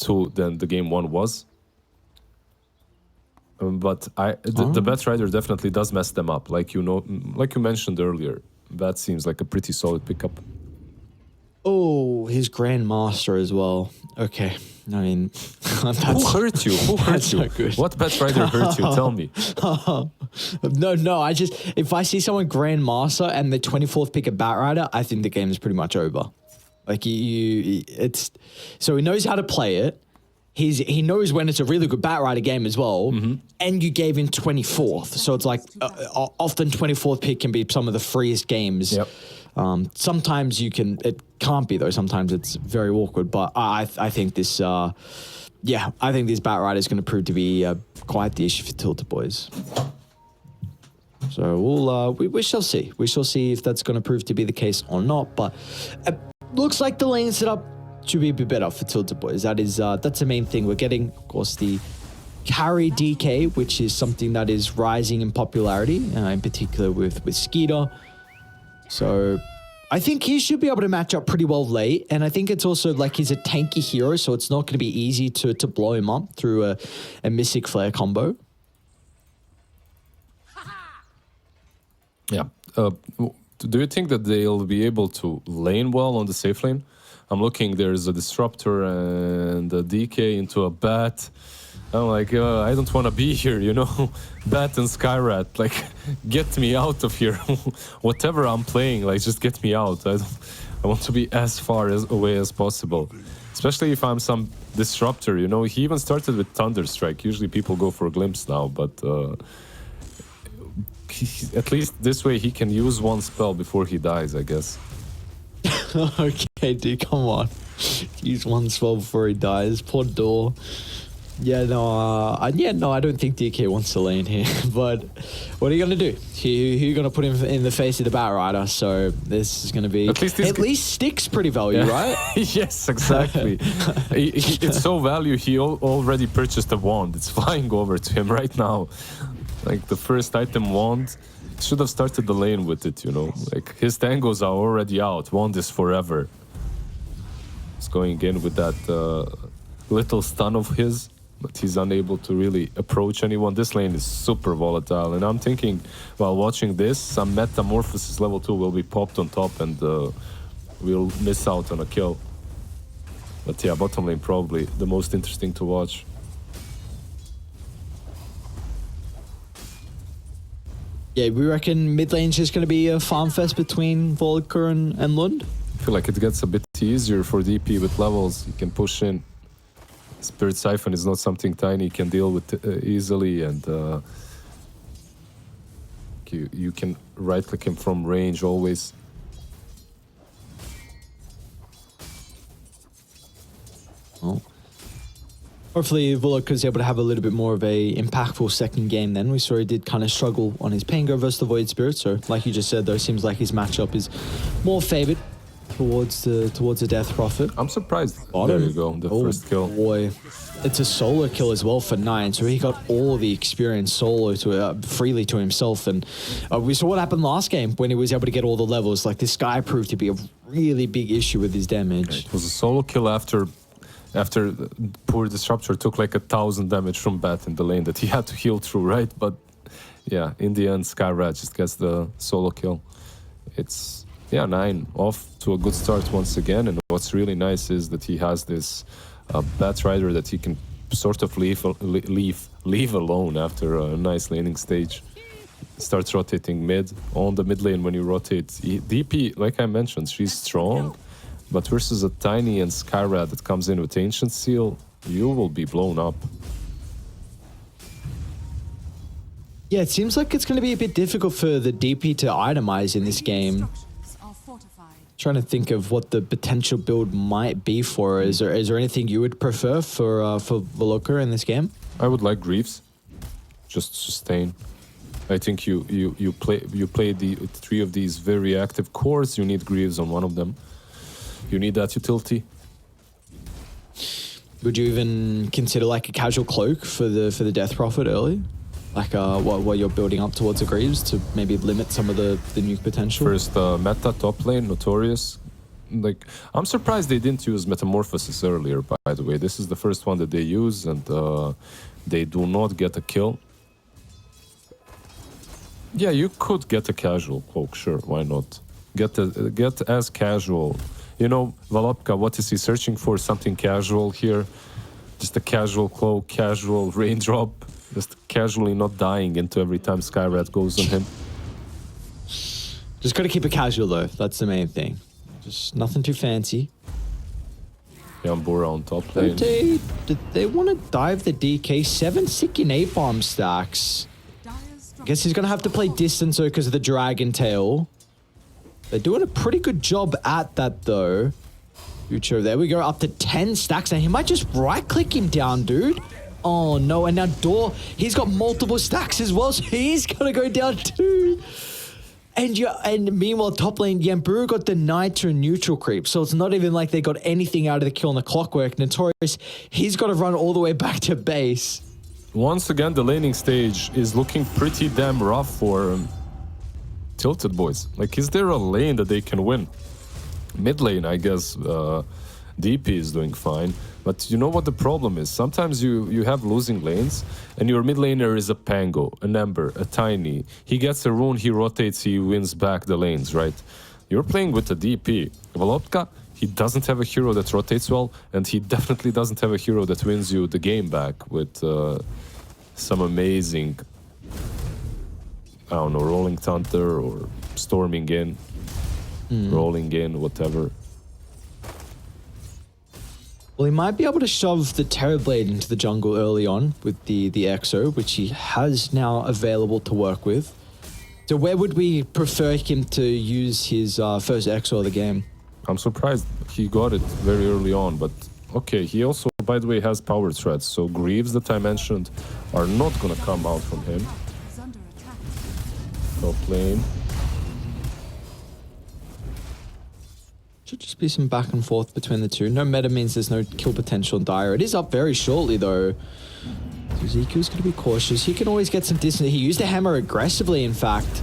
2 than the game 1 was. But the Bat Rider definitely does mess them up. Like like you mentioned earlier, Bat seems like a pretty solid pickup. Oh, his Grandmaster as well. Okay. I mean, who hurt you? Who hurt you? What Bat Rider hurt you? Tell me. No. If I see someone Grandmaster and the 24th pick a Bat Rider, I think the game is pretty much over. Like so he knows how to play it. He knows when it's a really good Bat Rider game as well, and you gave him 24th. So it's like often 24th pick can be some of the freest games. Yep. Sometimes it can't be though. Sometimes it's very awkward. But I think this, I think this Bat Rider is going to prove to be quite the issue for TiltedBoys. So we shall see. We shall see if that's going to prove to be the case or not. But it looks like the lane setup should be a bit better for TiltedBoys. That's the main thing. We're getting, of course, the carry DK, which is something that is rising in popularity, in particular with Skeeter. So I think he should be able to match up pretty well late. And I think it's also like he's a tanky hero, so it's not going to be easy to blow him up through a Mystic Flare combo. Yeah. Do you think that they'll be able to lane well on the safe lane? I'm looking, there's a Disruptor and a DK into a Bat. I'm like, I don't want to be here, Bat and Skyrat, like, get me out of here. Whatever I'm playing, like, just get me out. I want to be as far away as possible. Especially if I'm some Disruptor, He even started with Thunderstrike. Usually people go for a Glimpse now, but at least this way he can use one spell before he dies, I guess. Okay, dude, come on. Use one spell before he dies. Poor Door. I don't think DK wants to lane here. But what are you going to do? You're going to put him in the face of the Bat Rider. So this is going to be... At least Stick's pretty value, right? Yes, exactly. It's so value, he already purchased a wand. It's flying over to him right now. Like the first item wand... Should have started the lane with it, Like, his tangos are already out. Wand is forever. He's going in with that little stun of his, but he's unable to really approach anyone. This lane is super volatile, and I'm thinking, while watching this, some Metamorphosis level 2 will be popped on top, and we'll miss out on a kill. But yeah, bottom lane probably the most interesting to watch. Yeah, we reckon mid lane's just going to be a farm fest between Volker and Lund. I feel like it gets a bit easier for DP with levels. You can push in. Spirit Siphon is not something tiny you can deal with easily, and you can right-click him from range always. Oh. Hopefully Volker's able to have a little bit more of a impactful second game then. We saw he did kind of struggle on his Pango versus the Void Spirit, so like you just said though, it seems like his matchup is more favored towards the Death Prophet. I'm surprised. There you go, the first kill. Boy, it's a solo kill as well for 9, so he got all the experience solo to freely to himself, and we saw what happened last game when he was able to get all the levels. Like, this guy proved to be a really big issue with his damage. It was a solo kill after poor Disruptor took like 1,000 damage from Bat in the lane that he had to heal through, right? But yeah, in the end, Skyrat just gets the solo kill. It's, 9 off to a good start once again. And what's really nice is that he has this Bat Rider that he can sort of leave alone after a nice laning stage. Starts rotating mid. On the mid lane, when you rotate, DP, like I mentioned, she's strong. But versus a Tiny and Skyrat that comes in with Ancient Seal, you will be blown up. Yeah, it seems like it's going to be a bit difficult for the DP to itemize in this game. Trying to think of what the potential build might be for. Is there anything you would prefer for Volker in this game? I would like Greaves. Just sustain. I think you play the 3 of these very active cores. You need Greaves on one of them. You need that utility. Would you even consider like a casual cloak for the Death Prophet early? Like while you're building up towards the Greaves to maybe limit some of the nuke potential? First meta top lane, Notorious. like, I'm surprised they didn't use Metamorphosis earlier, by the way. This is the first one that they use, and they do not get a kill. Yeah, you could get a casual cloak, sure, why not? Get as casual. You know, Valopka, what is he searching for? Something casual here. Just a casual cloak, casual raindrop. Just casually not dying into every time Skyrat goes on him. Just gotta keep it casual though, that's the main thing. Just nothing too fancy. Yambura on top lane. Did they want to dive the DK? 7 sick in 8 bomb stacks. I guess he's gonna have to play distance though because of the Dragon Tail. They're doing a pretty good job at that though. Future, there we go, up to 10 stacks. Now he might just right-click him down, dude. Oh no, and now Door, he's got multiple stacks as well, so he's gonna go down too. And meanwhile, top lane, Yamburu got denied to a neutral creep, so it's not even like they got anything out of the kill on the clockwork. Notorious, he's got to run all the way back to base. Once again, the laning stage is looking pretty damn rough for TiltedBoys. Like, is there a lane that they can win? Mid lane, I guess, DP is doing fine. But you know what the problem is? Sometimes you have losing lanes, and your mid laner is a Pango, an Ember, a Tiny. He gets a rune, he rotates, he wins back the lanes, right? You're playing with a DP. Volopka, he doesn't have a hero that rotates well, and he definitely doesn't have a hero that wins you the game back with some amazing, I don't know, Rolling Thunder or Storming in, Rolling in, whatever. Well, he might be able to shove the Terrorblade into the jungle early on with the Exo, which he has now available to work with. So where would we prefer him to use his first Exo of the game? I'm surprised he got it very early on, but okay, he also, by the way, has power threats, so Greaves that I mentioned are not gonna come out from him. Top lane. Should just be some back and forth between the two. No meta means there's no kill potential in Dire. It is up very shortly though. So Ziku's going to be cautious. He can always get some distance. He used the hammer aggressively, in fact.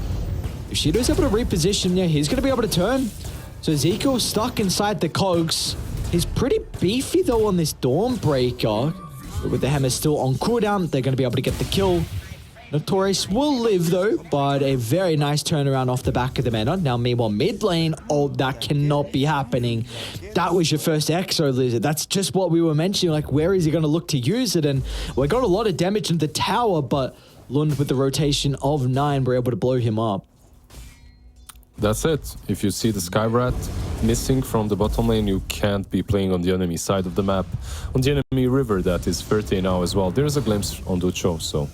If Shido's able to reposition, yeah, he's going to be able to turn. So Ezekiel stuck inside the cogs. He's pretty beefy though on this Dawnbreaker. But with the hammer still on cooldown, they're going to be able to get the kill. Notorious will live though, but a very nice turnaround off the back of the mana. Now meanwhile mid lane, oh, that cannot be happening. That was your first Exo Lizard. That's just what we were mentioning, like where is he going to look to use it? And we got a lot of damage in the tower, but Lund with the rotation of 9 were able to blow him up. That's it. If you see the Skyrat missing from the bottom lane, you can't be playing on the enemy side of the map. On the enemy river, that is 30 now as well. There's a glimpse on Ducho, so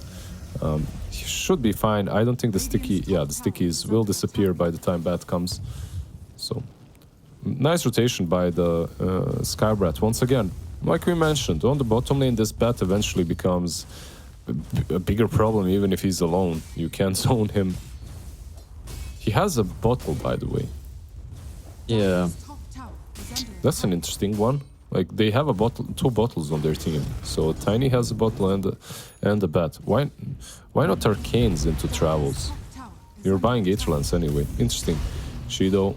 he should be fine. I don't think the stickies will disappear by the time bat comes. So, nice rotation by the Skyrat. Once again, like we mentioned, on the bottom lane, this bat eventually becomes a bigger problem, even if he's alone. You can't zone him. He has a bottle, by the way. Yeah. That's an interesting one. Like, they have a bottle, 2 bottles on their team. So Tiny has a bottle and a bat. Why not Arcanes into Travels? You're buying Aetherlands anyway. Interesting. Shido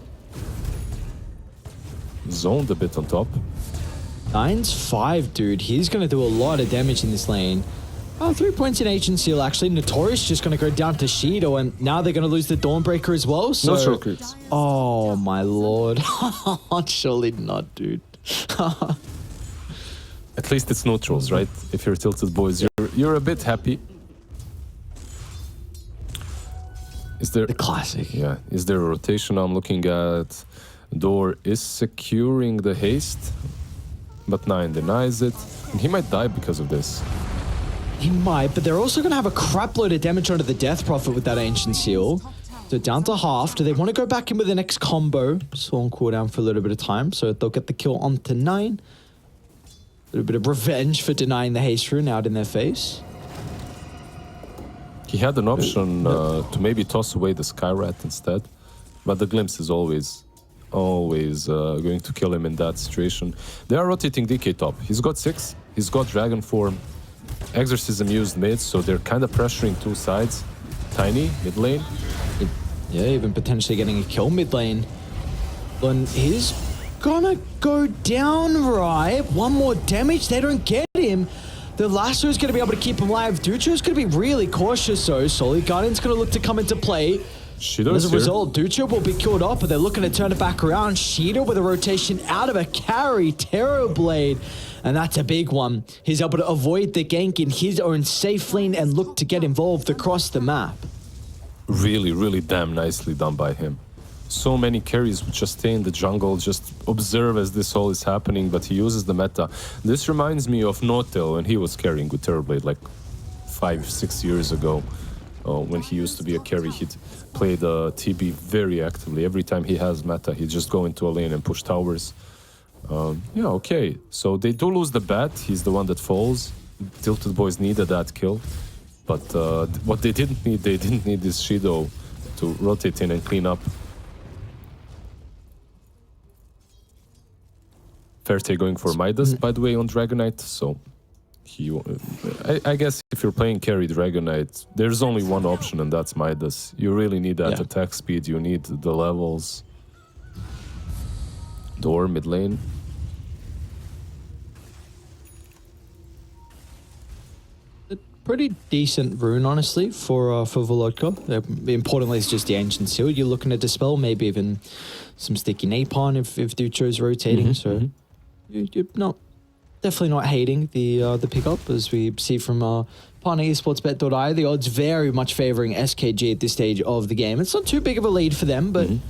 zoned a bit on top. 9's 5, dude. He's going to do a lot of damage in this lane. 3 points in Ancient Seal, actually. Notorious just going to go down to Shido, and now they're going to lose the Dawnbreaker as well. So, no short creeps. Oh, my lord. Surely not, dude. At least it's neutrals, right? If you're TiltedBoys, you're a bit happy. Is there the classic? Yeah. Is there a rotation I'm looking at? Door is securing the haste, but 9 denies it, and he might die because of this. He might, but they're also going to have a crap load of damage onto the Death Prophet with that Ancient Seal. So down to half. Do they want to go back in with the next combo? So on cooldown for a little bit of time. So they'll get the kill onto 9. A little bit of revenge for denying the haste rune out in their face. He had an option to maybe toss away the Skyrat instead. But the Glimpse is always going to kill him in that situation. They are rotating DK top. He's got 6. He's got Dragon Form. Exorcism used mid, so they're kind of pressuring 2 sides. Tiny, mid lane. Yeah, even potentially getting a kill mid lane. And he's gonna go down, right? One more damage, they don't get him. The lasso is going to be able to keep him alive. Ducho's going to be really cautious, though. Solid Guardian's going to look to come into play. As a result, Ducho will be killed off, but they're looking to turn it back around. Shido with a rotation out of a carry. Terrorblade. And that's a big one. He's able to avoid the gank in his own safe lane and look to get involved across the map. Really, really damn nicely done by him. So many carries would just stay in the jungle, just observe as this all is happening, but he uses the meta. This reminds me of Notel when he was carrying with Terrorblade like 5-6 years ago. When he used to be a carry, he'd play the TB very actively. Every time he has meta, he'd just go into a lane and push towers. Yeah, okay. So they do lose the bat. He's the one that falls. TiltedBoys needed that kill. But what they didn't need this Shido to rotate in and clean up. Ferte going for Midas, by the way, on Dragonite. So I guess if you're playing carry Dragonite, there's only one option, and that's Midas. You really need that attack speed. You need the levels. Door mid lane. Pretty decent rune, honestly, for Volodka. Importantly, it's just the Ancient Seal you're looking to dispel, maybe even some sticky napalm if Ducho's rotating. You're definitely not hating the pickup, as we see from partner esportsbet.io. The odds very much favoring SKG at this stage of the game. It's not too big of a lead for them, but you've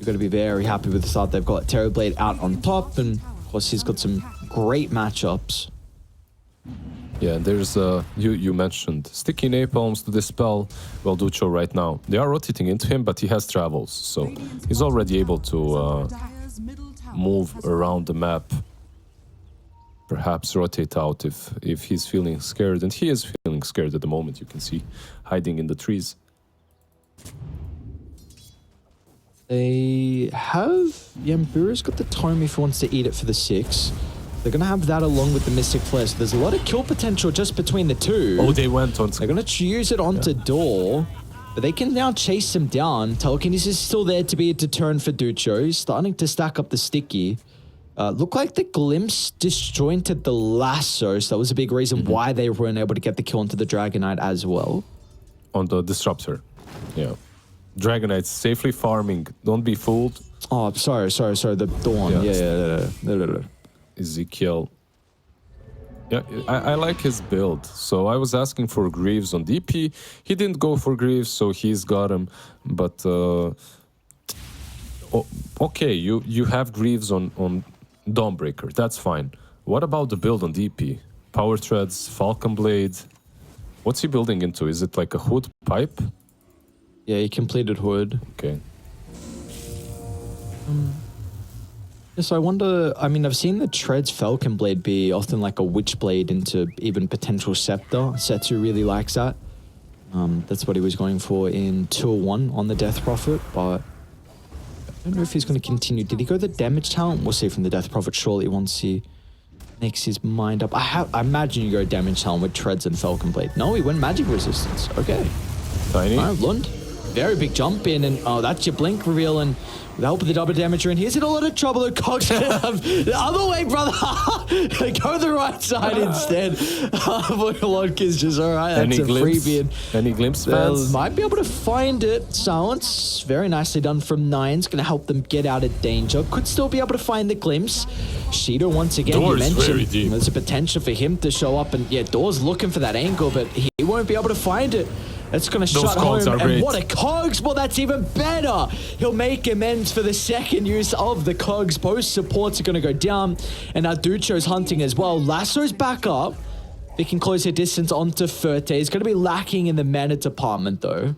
got to be very happy with the start. They've got Terrorblade out on top, and of course he's got some great matchups. Yeah, there's you mentioned sticky napalms to dispel. Well, Ducho right now, they are rotating into him, but he has travels, so he's already able to move around the map. Perhaps rotate out if he's feeling scared, and he is feeling scared at the moment. You can see hiding in the trees. They have Yambura's got the tome if he wants to eat it for the 6. They're going to have that along with the Mystic Flare. So there's a lot of kill potential just between the two. Oh, they went on. They're going to use it onto Door, but they can now chase him down. Telekinesis is still there to be a deterrent for Ducho. He's starting to stack up the sticky. Look like the Glimpse disjointed the lasso, so that was a big reason why they weren't able to get the kill onto the Dragonite as well. On the Disruptor, yeah. Dragonite's safely farming. Don't be fooled. Oh, sorry. The one. Yeah. Ezekiel. Yeah, I like his build. So I was asking for Greaves on DP. He didn't go for Greaves, so he's got him. But okay, you have Greaves on Dawnbreaker. That's fine. What about the build on DP? Power Treads, Falcon Blade. What's he building into? Is it like a Hood pipe? Yeah, he completed Hood. Okay. So I wonder, I mean, I've seen the Treads Falcon Blade be often like a Witchblade into even potential Scepter. Setsu really likes that. That's what he was going for in 2-1 on the Death Prophet, but I don't know if he's going to continue. Did he go the damage talent? We'll see from the Death Prophet shortly once he makes his mind up. I imagine you go damage talent with Treads and Falcon Blade. No, he went Magic Resistance. Okay. Tiny. All right, Lund. Very big jump in, and oh, that's your blink reveal, and with the help of the double damager, and he's in a lot of trouble. The Cogs the other way, brother. Go the right side instead. Volodka's just all right. That's a freebie. Any glimpse fans? Might be able to find it. Silence, very nicely done from Nine's. Going to help them get out of danger. Could still be able to find the glimpse. Shido once again. Door's you mentioned very deep. There's a potential for him to show up, and yeah, Door's looking for that angle, but he won't be able to find it. It's going to shut home, and what a Cogs! Well, that's even better! He'll make amends for the second use of the Cogs. Both supports are going to go down, and now Ducho's hunting as well. Lasso's back up. They can close their distance onto Ferte. He's going to be lacking in the mana department, though.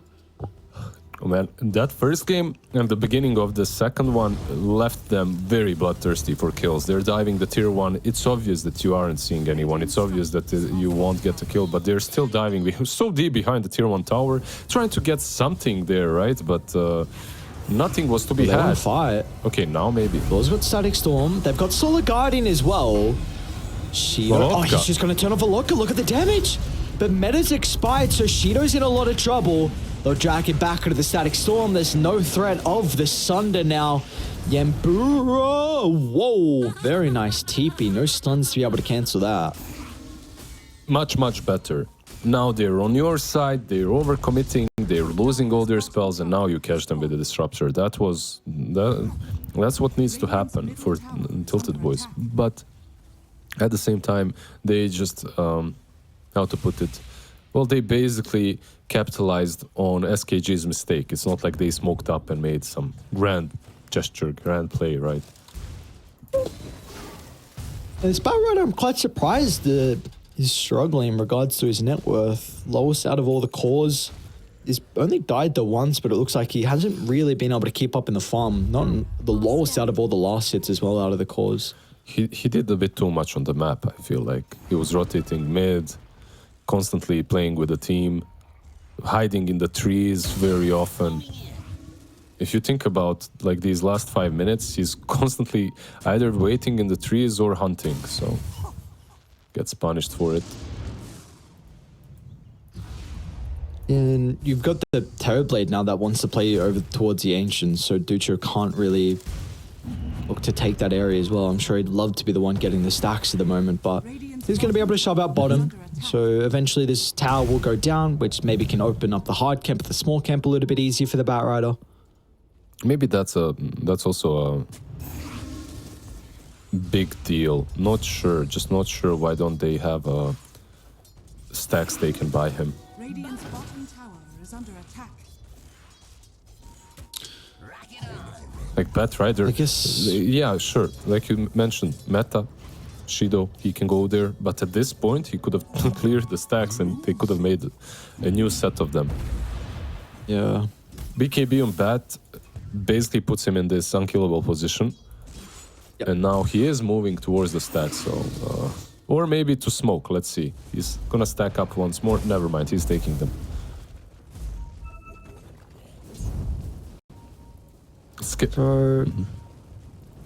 Oh man, that first game and the beginning of the second one left them very bloodthirsty for kills. They're diving the tier 1. It's obvious that you aren't seeing anyone. It's obvious that you won't get a kill, but they're still diving so deep behind the tier 1 tower, trying to get something there, right? But nothing was to be had. Fight. Okay, now maybe. Those got Static Storm. They've got Solar Guardian as well. Oh, he's just going to turn off Volodka. Look at the damage. But meta's expired, so Shido's in a lot of trouble. They'll drag it back into the static storm. There's no threat of the Sunder now. Yambura, whoa, very nice TP. No stuns to be able to cancel that. Much, much better. Now they're on your side, they're overcommitting, they're losing all their spells, and now you catch them with the Disruptor. That's what needs to happen for TiltedBoys. But at the same time, they just, how to put it, well, they basically capitalized on SKG's mistake. It's not like they smoked up and made some grand gesture, grand play, right? This Battle Rider, I'm quite surprised that he's struggling in regards to his net worth. Lowest out of all the cores. He's only died the once, but it looks like he hasn't really been able to keep up in the farm. Not the lowest out of all the last hits as well out of the cores. He did a bit too much on the map, I feel like. He was rotating mid, constantly playing with the team, hiding in the trees very often. If you think about like these last 5 minutes, he's constantly either waiting in the trees or hunting, so gets punished for it. And you've got the Terrorblade now that wants to play over towards the Ancients, so Ducho can't really look to take that area as well. I'm sure he'd love to be the one getting the stacks at the moment, but he's going to be able to shove out bottom. So eventually this tower will go down, which maybe can open up the hard camp, the small camp a little bit easier for the Bat Rider. Maybe that's also a big deal. Not sure, just not sure why don't they have stacks they can buy him. Radiant's bottom tower is under attack. Like Bat Rider, I guess. Yeah, sure. Like you mentioned, meta, Shido, he can go there. But at this point, he could have cleared the stacks and they could have made a new set of them. Yeah. BKB on Bat basically puts him in this unkillable position. Yep. And now he is moving towards the stacks, so... or maybe to smoke, let's see. He's gonna stack up once more. Never mind, he's taking them. So,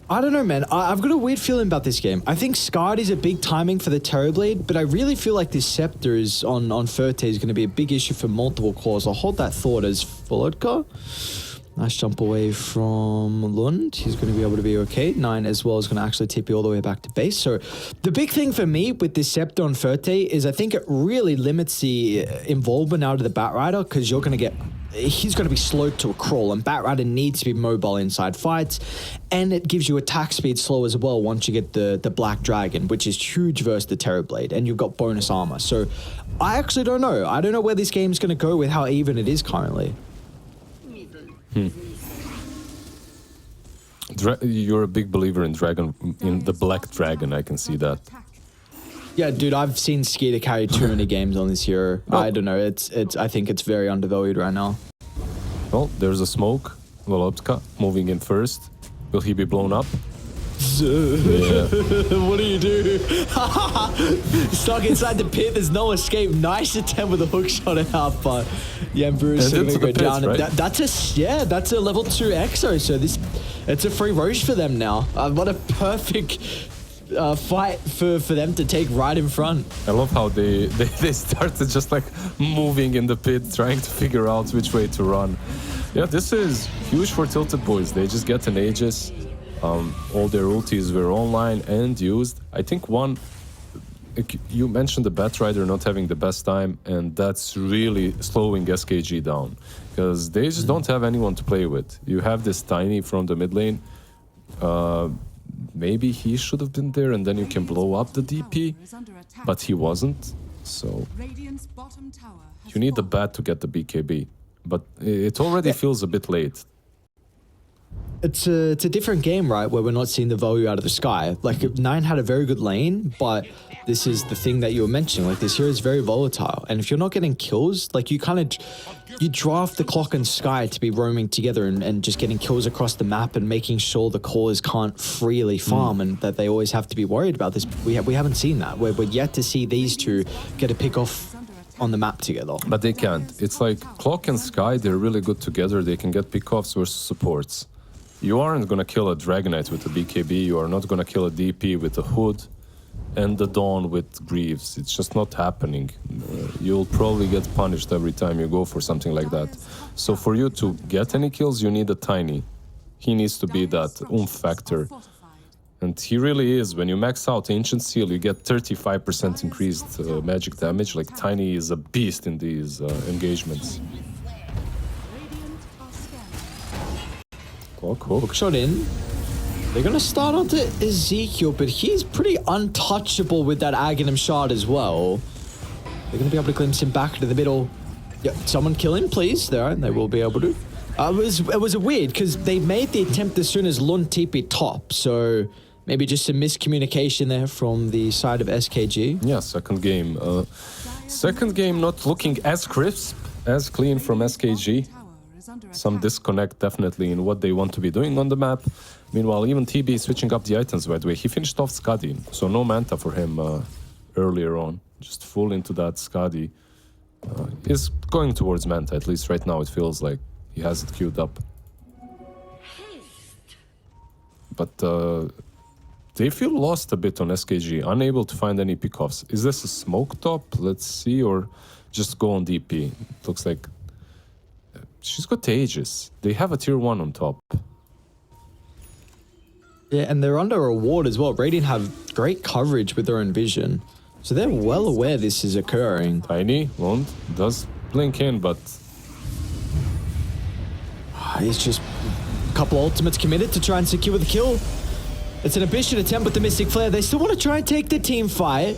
I don't know, man. I've got a weird feeling about this game. I think Scarred is a big timing for the Terrorblade, but I really feel like this Scepter is on Ferte is going to be a big issue for multiple cores. I'll hold that thought as Volodka. Nice jump away from Lund. He's going to be able to be okay. 9 as well is going to actually tip you all the way back to base. So the big thing for me with this Scepter on Ferte is I think it really limits the involvement out of the Bat Rider because you're going to get... He's going to be slowed to a crawl, and Bat Rider needs to be mobile inside fights, and it gives you attack speed slow as well once you get the Black Dragon, which is huge versus the Terrorblade, and you've got bonus armor. So I actually don't know. I don't know where this game's going to go with how even it is currently. You're a big believer in the Black Dragon, I can see that. Yeah, dude, I've seen Skeeter carry too many games on this hero. Oh. I don't know. I think it's very undervalued right now. Well, there's a smoke. Volodka moving in first. Will he be blown up? Yeah. What do you do? Stuck inside the pit. There's no escape. Nice attempt with a hook shot out, but Yambru's going to go down. Right? That's a level 2 exo. So it's a free roast for them now. What a perfect fight for them to take right in front. I love how they started just like moving in the pit, trying to figure out which way to run. Yeah, this is huge for TiltedBoys. They just get an Aegis. All their ultis were online and used. I think you mentioned the Bat Rider not having the best time, and that's really slowing SKG down because they just don't have anyone to play with. You have this Tiny from the mid lane. Maybe he should have been there and then you can blow up the DP, but he wasn't. So you need the Bat to get the BKB, but it already feels a bit late. It's a different game, right, where we're not seeing the value out of the sky. Like, 9 had a very good lane, but this is the thing that you were mentioning. Like, this hero is very volatile, and if you're not getting kills, like, you draft the clock and sky to be roaming together and just getting kills across the map and making sure the cores can't freely farm and that they always have to be worried about this. We haven't seen that. We're yet to see these two get a pick off on the map together. But they can't. It's like clock and sky, they're really good together. They can get pick-offs versus supports. You aren't going to kill a Dragonite with a BKB. You are not going to kill a DP with a Hood. end the dawn with Greaves. It's just not happening. You'll probably get punished every time you go for something like that. So for you to get any kills, you need a Tiny. He needs to be that oomph factor. And he really is. When you max out Ancient Seal, you get 35% increased magic damage. Like, Tiny is a beast in these engagements. Cool. Hook shot in. They're going to start onto Ezekiel, but he's pretty untouchable with that Aghanim shard as well. They're going to be able to glimpse him back into the middle. Yep, someone kill him, please. There, they will be able to. It was weird because they made the attempt as soon as Lund TP top, so maybe just some miscommunication there from the side of SKG. Yeah, second game. Second game not looking as crisp, as clean from SKG. Some disconnect definitely in what they want to be doing on the map. Meanwhile, even TB is switching up the items, by the way. He finished off Skadi, so no Manta for him earlier on. Just full into that Skadi. He's going towards Manta, at least right now it feels like he has it queued up. But they feel lost a bit on SKG, unable to find any pickoffs. Is this a smoke top? Let's see, or just go on DP? It looks like she's got Aegis. They have a tier 1 on top. Yeah, and they're under a ward as well. Radiant have great coverage with their own vision. So they're well aware this is occurring. Tiny, Lund does blink in, but he's just a couple ultimates committed to try and secure the kill. It's an ambitious attempt with the Mystic Flare. They still want to try and take the team fight,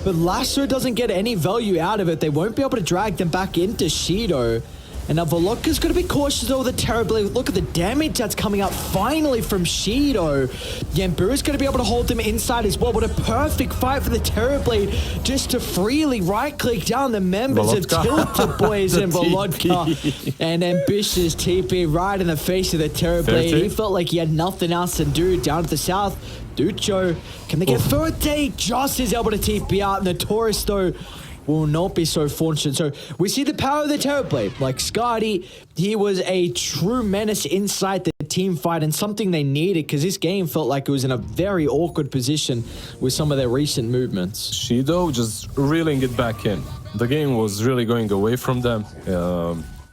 but Lasso doesn't get any value out of it. They won't be able to drag them back into Shido. And now Volodka's got to be cautious over the Terrorblade. Look at the damage that's coming out finally from Shido. Yamburu's going to be able to hold them inside as well. What a perfect fight for the Terrorblade just to freely right-click down the members Volodka. of TiltedBoys and Volodka. And ambitious TP right in the face of the Terrorblade. He felt like he had nothing else to do down to the south. Ducho, can they get Ferte? Just is able to TP out. And the Taurus, though, will not be so fortunate. So we see the power of the Terrorblade. Like Skadi, he was a true menace inside the team fight and something they needed because this game felt like it was in a very awkward position with some of their recent movements. Shido just reeling it back in. The game was really going away from them.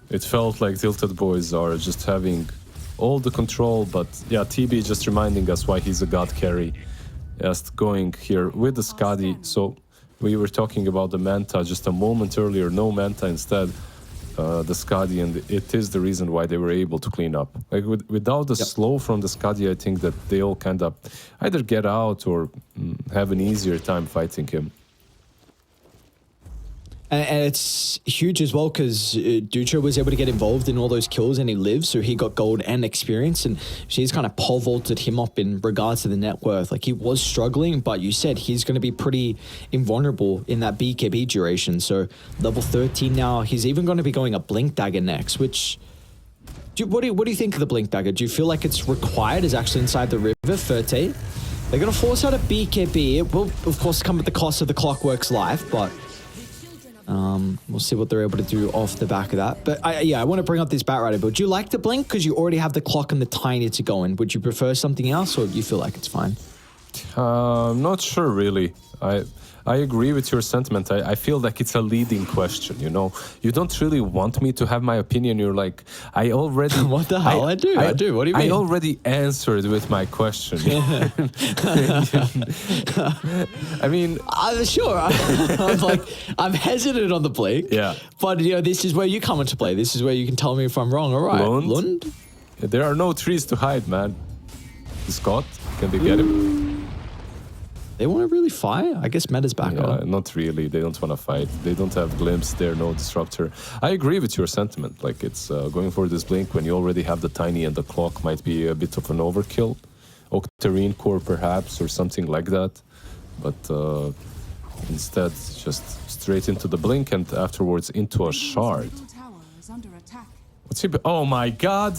It felt like TiltedBoys are just having all the control, but yeah, TB just reminding us why he's a god carry. Just going here with the Skadi. So we were talking about the Manta just a moment earlier, no Manta instead, the Skadi, and it is the reason why they were able to clean up. Like without the slow from the Skadi, I think that they all kind of either get out or have an easier time fighting him. And it's huge as well because Dutra was able to get involved in all those kills and he lived, so he got gold and experience, and she's kind of pole vaulted him up in regards to the net worth. Like, he was struggling, but you said he's going to be pretty invulnerable in that BKB duration. So level 13 now, he's even going to be going a Blink Dagger next, which... What do you think of the Blink Dagger? Do you feel like it's required? Is actually inside the river, Ferte? They're going to force out a BKB. It will, of course, come at the cost of the Clockwork's life, but... we'll see what they're able to do off the back of that. But I want to bring up this Batrider build. Do you like the Blink because you already have the clock and the Tiny to go in? Would you prefer something else, or do you feel like it's fine? I'm not sure, really. I agree with your sentiment. I feel like it's a leading question, you know? You don't really want me to have my opinion. You're like, I already... What the hell? I do. What do you mean? I already answered with my question. I mean... sure. I'm hesitant on the Blink. Yeah. But, you know, this is where you come into play. This is where you can tell me if I'm wrong. All right. Lund? There are no trees to hide, man. Scott, can they get him? They want to really fight? I guess Meta's back on. Not really. They don't want to fight. They don't have glimpse there, no disruptor. I agree with your sentiment. Like, it's going for this Blink when you already have the Tiny and the clock might be a bit of an overkill. Octarine Core perhaps, or something like that. But instead, just straight into the Blink and afterwards into a shard. What's he... Oh my god!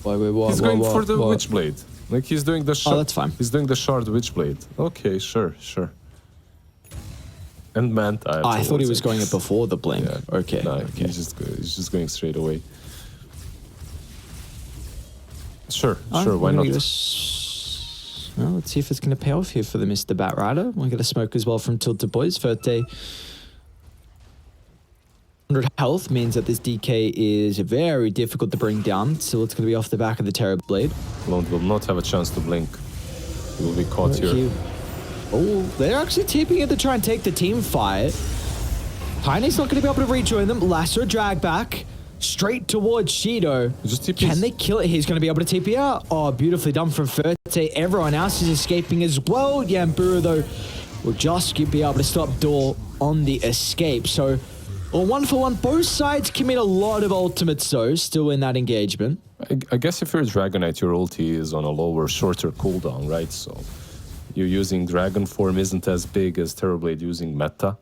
He's going for the Witchblade. Like, he's doing the shard. Oh, that's fine. He's doing the shard Witchblade. Okay, sure. And Manta. I thought he was going it before the Blink. Yeah. Okay. No, okay. He's just going straight away. Sure. Why not? Well, let's see if it's going to pay off here for the Mr. Batrider. We're going to smoke as well from TiltedBoys. Verte, 100 health means that this DK is very difficult to bring down. So it's going to be off the back of the Terror Blade. Lone will not have a chance to blink. He will be caught here. Oh, they're actually tipping it to try and take the team fight. Tiny's not going to be able to rejoin them. Lasso drag back straight towards Shido. Just TPs. Can they kill it? He's going to be able to TP out. Oh, beautifully done from Verte. Everyone else is escaping as well. Yamburu, though, will just be able to stop Door on the escape. So, well, 1-for-1. Both sides commit a lot of ultimates, though, still in that engagement. I guess if you're a Dragonite, your ulti is on a lower, shorter cooldown, right? So you're using Dragon form isn't as big as Terrorblade using meta.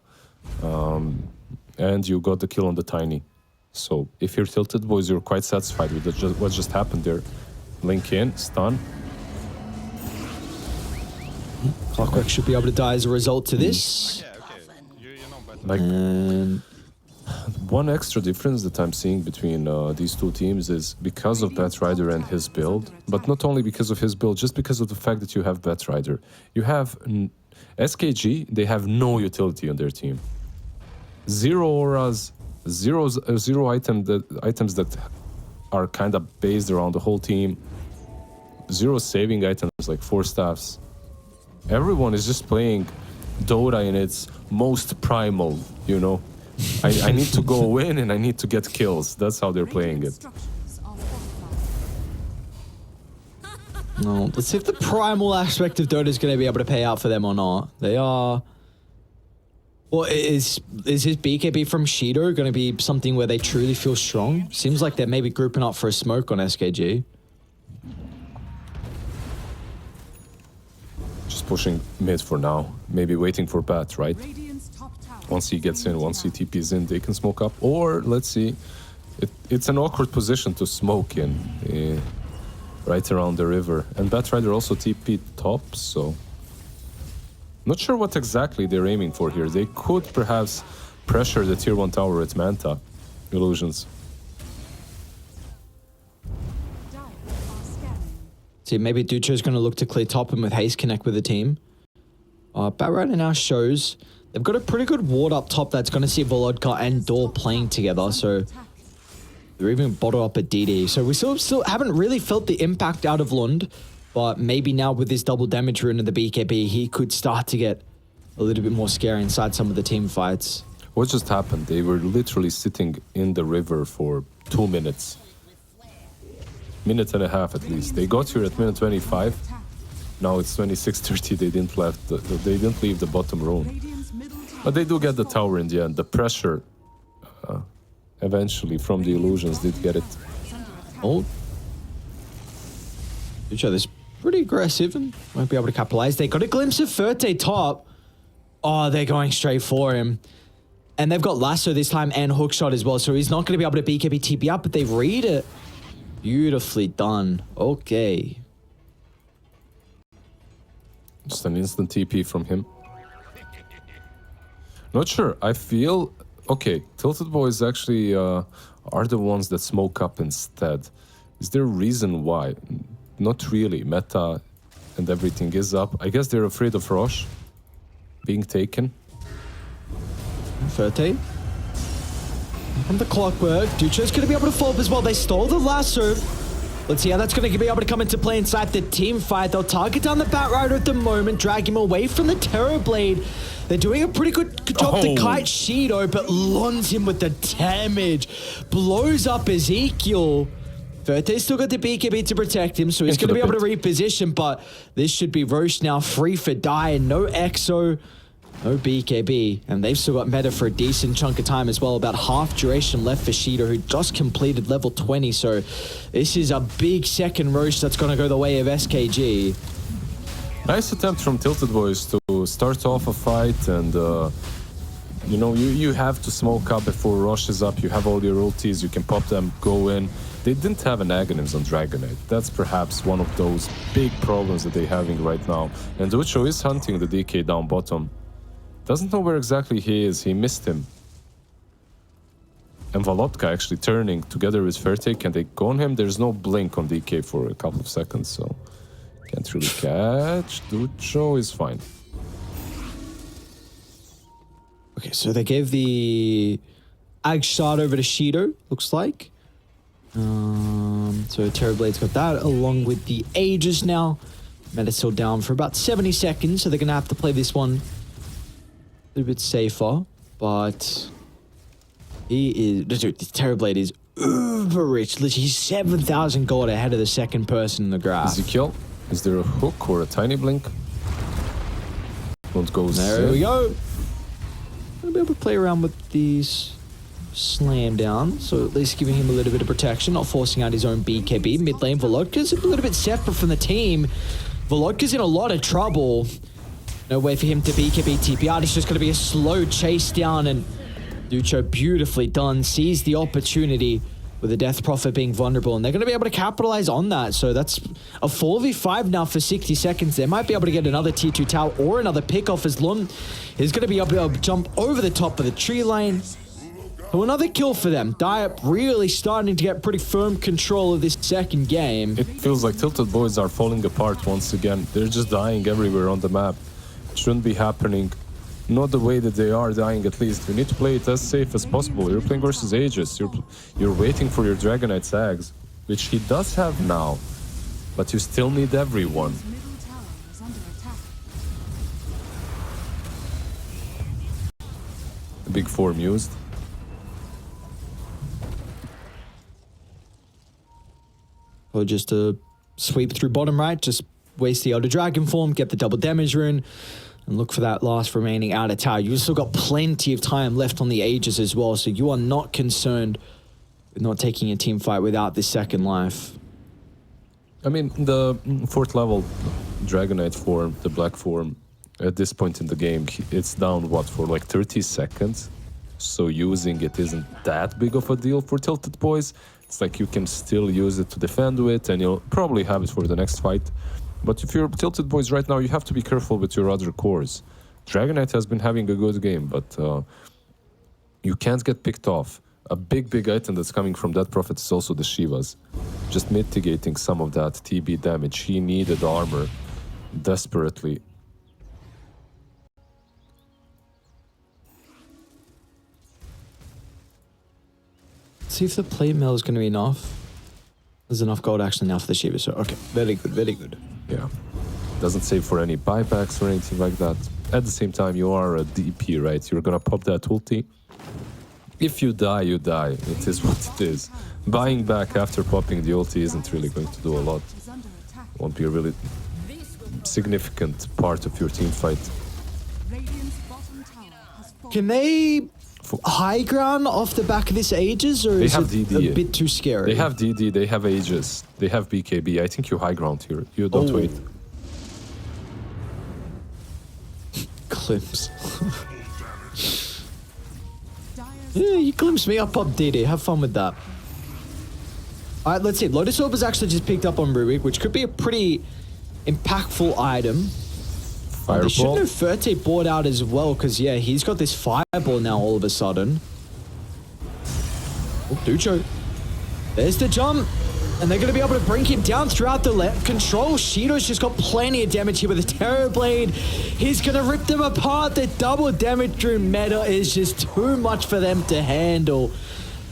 And you got the kill on the Tiny. So if you're TiltedBoys, you're quite satisfied with what just happened there. Link in, stun. Clockwork should be able to die as a result to this. Like, And one extra difference that I'm seeing between these two teams is because of Batrider and his build, but not only because of his build, just because of the fact that you have Batrider. You have SKG, they have no utility on their team. Zero auras, zero items that are kind of based around the whole team. Zero saving items like 4 staffs. Everyone is just playing Dota in its most primal, you know. I need to go in and I need to get kills. That's how they're playing it. no, let's see if the primal aspect of Dota is going to be able to pay out for them or not. They are... Well, is his BKB from Shido going to be something where they truly feel strong? Seems like they're maybe grouping up for a smoke on SKG. Just pushing mid for now. Maybe waiting for Bat, right? Once he gets in, once he TPs in, they can smoke up. Or, let's see, it's an awkward position to smoke in, right around the river. And Batrider also TP top, so... Not sure what exactly they're aiming for here. They could perhaps pressure the tier 1 tower at Manta. Illusions. See, maybe Ducho's going to look to clear top and with Haze connect with the team. Batrider now shows... They've got a pretty good ward up top that's going to see Volodka and Door playing together, so they're even bottle up at DD. So we still haven't really felt the impact out of Lund, but maybe now with this double damage rune in the BKB, he could start to get a little bit more scary inside some of the team fights. What just happened? They were literally sitting in the river for 2 minutes. Minute and a half at least. They got here at minute 25. Now it's 26:30. They didn't leave the bottom rune. But they do get the tower in the end. The pressure, eventually, from the illusions did get it. Oh. Ducho, this pretty aggressive and won't be able to capitalize. They got a glimpse of Verte top. Oh, they're going straight for him. And they've got Lasso this time and Hookshot as well, so he's not going to be able to BKB TP up, but they read it. Beautifully done. Okay. Just an instant TP from him. Not sure. I feel... Okay, TiltedBoys actually are the ones that smoke up instead. Is there a reason why? Not really. Meta and everything is up. I guess they're afraid of Roche being taken. Verte. From the Clockwork. Ducho's going to be able to fall up as well. They stole the lasso. Let's see how that's going to be able to come into play inside the team fight. They'll target down the Batrider at the moment, drag him away from the Terror Blade. They're doing a pretty good job to kite Shido, but lands him with the damage. Blows up Ezekiel. Verte's still got the BKB to protect him, so he's going to be able to reposition, but this should be Roche now free for die. No EXO, no BKB, and they've still got meta for a decent chunk of time as well. About half duration left for Shido, who just completed level 20, so this is a big second Roche that's going to go the way of SKG. Nice attempt from TiltedBoys to start off a fight, and you know, you have to smoke up before Roche is up. You have all your ultis, you can pop them, go in. They didn't have an Aghanims on Dragonite. That's perhaps one of those big problems that they're having right now. And Ducho is hunting the DK down bottom. Doesn't know where exactly he is. He missed him. And Volodka actually turning together with Verte. Can they go on him? There's no blink on DK for a couple of seconds, so Can't really catch. Ducho is fine. Okay, so they gave the Ag shot over to Shido, looks like. So Terrorblade's got that along with the Aegis now. Meta's still down for about 70 seconds, so they're going to have to play this one a little bit safer. But dude, the Terrorblade is uber rich. Literally 7,000 gold ahead of the second person in the graph. Ezekiel, is there a hook or a tiny blink? Don't go. There we go. Gonna be able to play around with these slam down, so at least giving him a little bit of protection, not forcing out his own BKB. Mid lane, Volodka's a little bit separate from the team. Volodka's in a lot of trouble. No way for him to BKB TP out. It's just going to be a slow chase down, and Ducho, beautifully done, sees the opportunity with the Death Prophet being vulnerable, and they're going to be able to capitalize on that. So that's a 4v5 now for 60 seconds. They might be able to get another tier 2 tower or another pickoff as Lund is going to be able to jump over the top of the tree lane. So another kill for them. Diop really starting to get pretty firm control of this second game. It feels like TiltedBoys are falling apart once again. They're just dying everywhere on the map. It shouldn't be happening. Not the way that they are dying, at least. You need to play it as safe as possible. You're playing versus Aegis. You're waiting for your Dragonite Sags, which he does have now. But you still need everyone. His middle tower is under attack. The big form used. Or just to sweep through bottom right, just waste the Elder Dragon form, get the double damage rune, and look for that last remaining outer tower. You've still got plenty of time left on the Aegis as well, so you are not concerned with not taking a team fight without this second life. I mean, the 4th level Dragonite form, the black form, at this point in the game, it's down, what, for like 30 seconds? So using it isn't that big of a deal for TiltedBoys. It's like you can still use it to defend with, and you'll probably have it for the next fight. But if you're TiltedBoys right now, you have to be careful with your other cores. Dragonite has been having a good game, but you can't get picked off. A big item that's coming from that Prophet is also the Shivas. Just mitigating some of that TB damage. He needed armor desperately. See if the plate mill is going to be enough. There's enough gold actually now for the Shiva, so okay, very good, very good. Yeah. Doesn't save for any buybacks or anything like that. At the same time, you are a DP, right? You're gonna pop that ulti. If you die, you die. It is what it is. Buying back after popping the ulti isn't really going to do a lot. Is under attack. Won't be a really significant part of your team fight. Radiant's bottom tower has fallen. Can they high ground off the back of this Aegis, or is have it DD. a bit too scary? They have DD, they have Aegis, they have BKB. I think you high ground here. You don't wait. Glimpse. Dire's Yeah, you glimpse me, I'll pop DD. Have fun with that. Alright, let's see. Lotus Orb is actually just picked up on Rubik, which could be a pretty impactful item. They should Fireball. have Ferte bought out as well, because, yeah, he's got this Fireball now all of a sudden. Oh, Ducho. There's the jump. And they're going to be able to bring him down throughout the left control. Shido's just got plenty of damage here with the Terrorblade. He's going to rip them apart. The double damage rune meta is just too much for them to handle.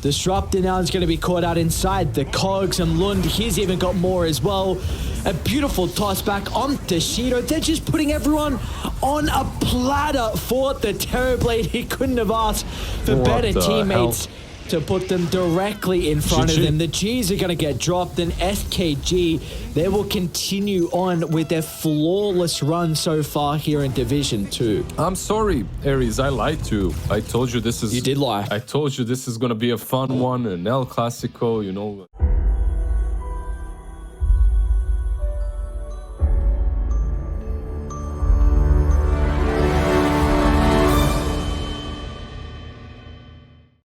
Disruptor now is going to be caught out inside the cogs, and Lund, he's even got more as well. A beautiful toss back onto Shido. They're just putting everyone on a platter for the Terrorblade. He couldn't have asked for What better the teammates hell? to put them directly in front GG. of them. The Gs are going to get dropped, and SKG, they will continue on with their flawless run so far here in Division 2. I'm sorry, Aries, I lied to you. I told you this is... You did lie. I told you this is gonna be a fun one, an El Clasico, you know.